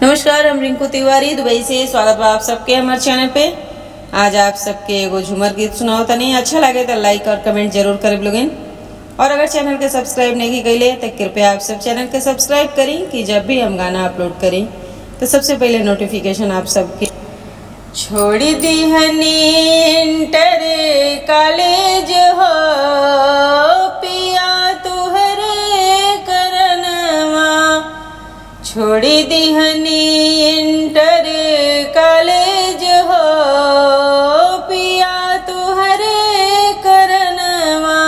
नमस्कार, हम रिंकू तिवारी दुबई से स्वागत बा आप सबके हमारे चैनल पे। आज आप सबके एगो झूमर गीत सुनाओ तनी। अच्छा लगे तो लाइक और कमेंट जरूर करें लोगिन। और अगर चैनल के सब्सक्राइब नहीं कइले तो कृपया आप सब चैनल के सब्सक्राइब करें कि जब भी हम गाना अपलोड करें तो सबसे पहले नोटिफिकेशन आप सबके। छोड़ी दीहनी इंटर कॉलेज हो पिया तुहरे करनवा, छोड़ी दीहनी इंटर कॉलेज हो पिया तुहरे करनवा,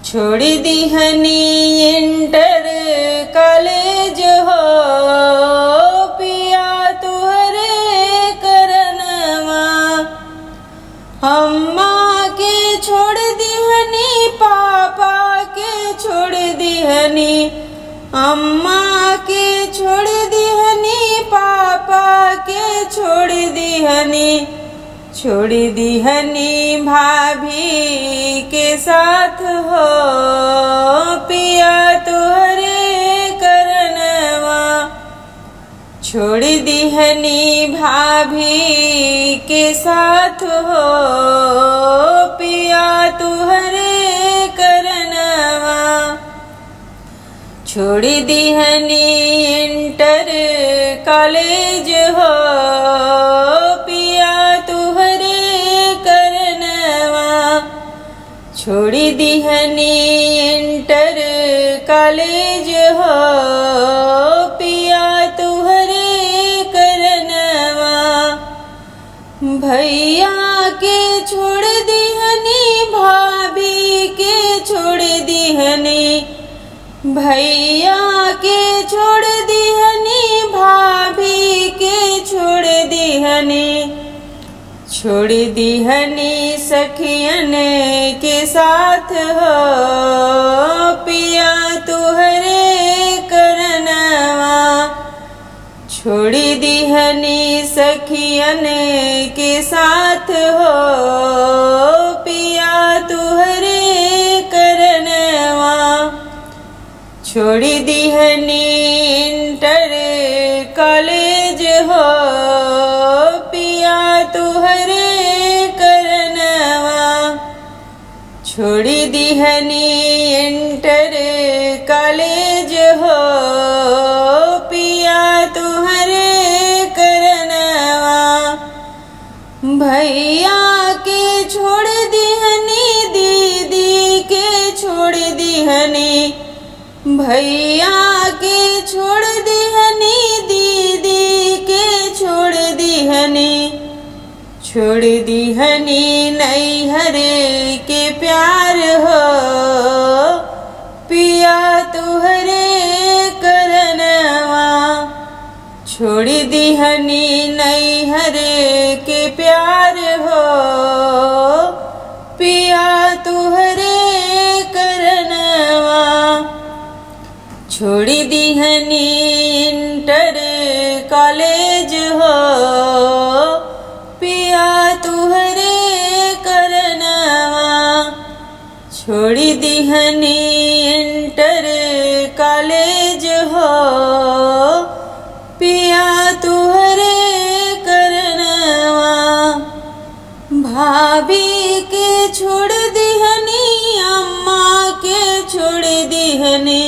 छोड़ी दीहनी इंटर कॉलेज हो पिया तुहरे करनवा। अम्मा के छोड़ दीहनी, पापा के छोड़ दीहनी, अम्मा के छोड़ दीहनी, पापा के छोड़ दीहनी, छोड़ दीहनी भाभी के साथ हो पिया तुहरे करनवा, छोड़ दीहनी भाभी के साथ हो पिया तुहरे करनवा, छोड़ दीहनी इंटर कॉलेज हो पिया तुहरे करनवा, छोड़ दीहनी इंटर कॉलेज हो पिया तुहरे करनवा। भैया के छोड़ दीहनी, भाभी के छोड़ दीहनी, भैया के छोड़ दीहनी, भाभी के छोड़ दीहनी, छोड़ दीहनी सखियन के साथ हो पिया तुहरे करनवा, छोड़ दीहनी सखियन के साथ हो पिया तुहरे करनवा, छोड़ दीहनी इंटर कॉलेज हो पिया तुहरे करनवा, छोड़ दीहनी इंटर कॉलेज हो पिया तुहरे करनवा। भैया के छोड़ दीहनी, दीदी के छोड़ दीहनी, भैया के छोड़ दीहनी, दीदी के छोड़ दीहनी, छोड़ दीहनी नैहर के प्यार हो पिया तुहरे करनवा, छोड़ दीहनी नैहर के प्यार हो पिया तुहरे करनवा, छोड़ दीहनी इंटर कॉलेज हो पिया तुहरे करनवा, छोड़ दीहनी इंटर कॉलेज हो पिया तुहरे करनवा। भाभी के छोड़ दीहनी, अम्मा के छोड़ दीहनी,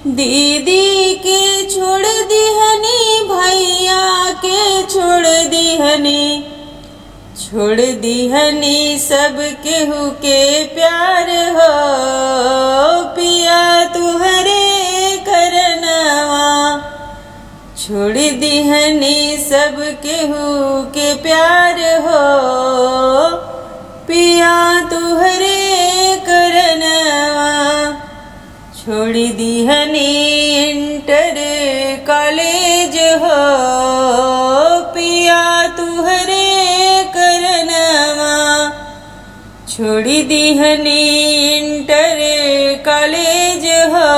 दीदी के छोड़ दीहनी, भैया के छोड़ दीहनी, छोड़ दीहनी सब केहू के प्यार हो पिया तुहरे करनवा, छोड़ दीहनी सब केहू के प्यार हो पिया तुहरे करनवा, छोड़ दीहनी इंटर कॉलेज हो पिया तुहरे करनवा, छोड़ दीहनी इंटर कॉलेज हो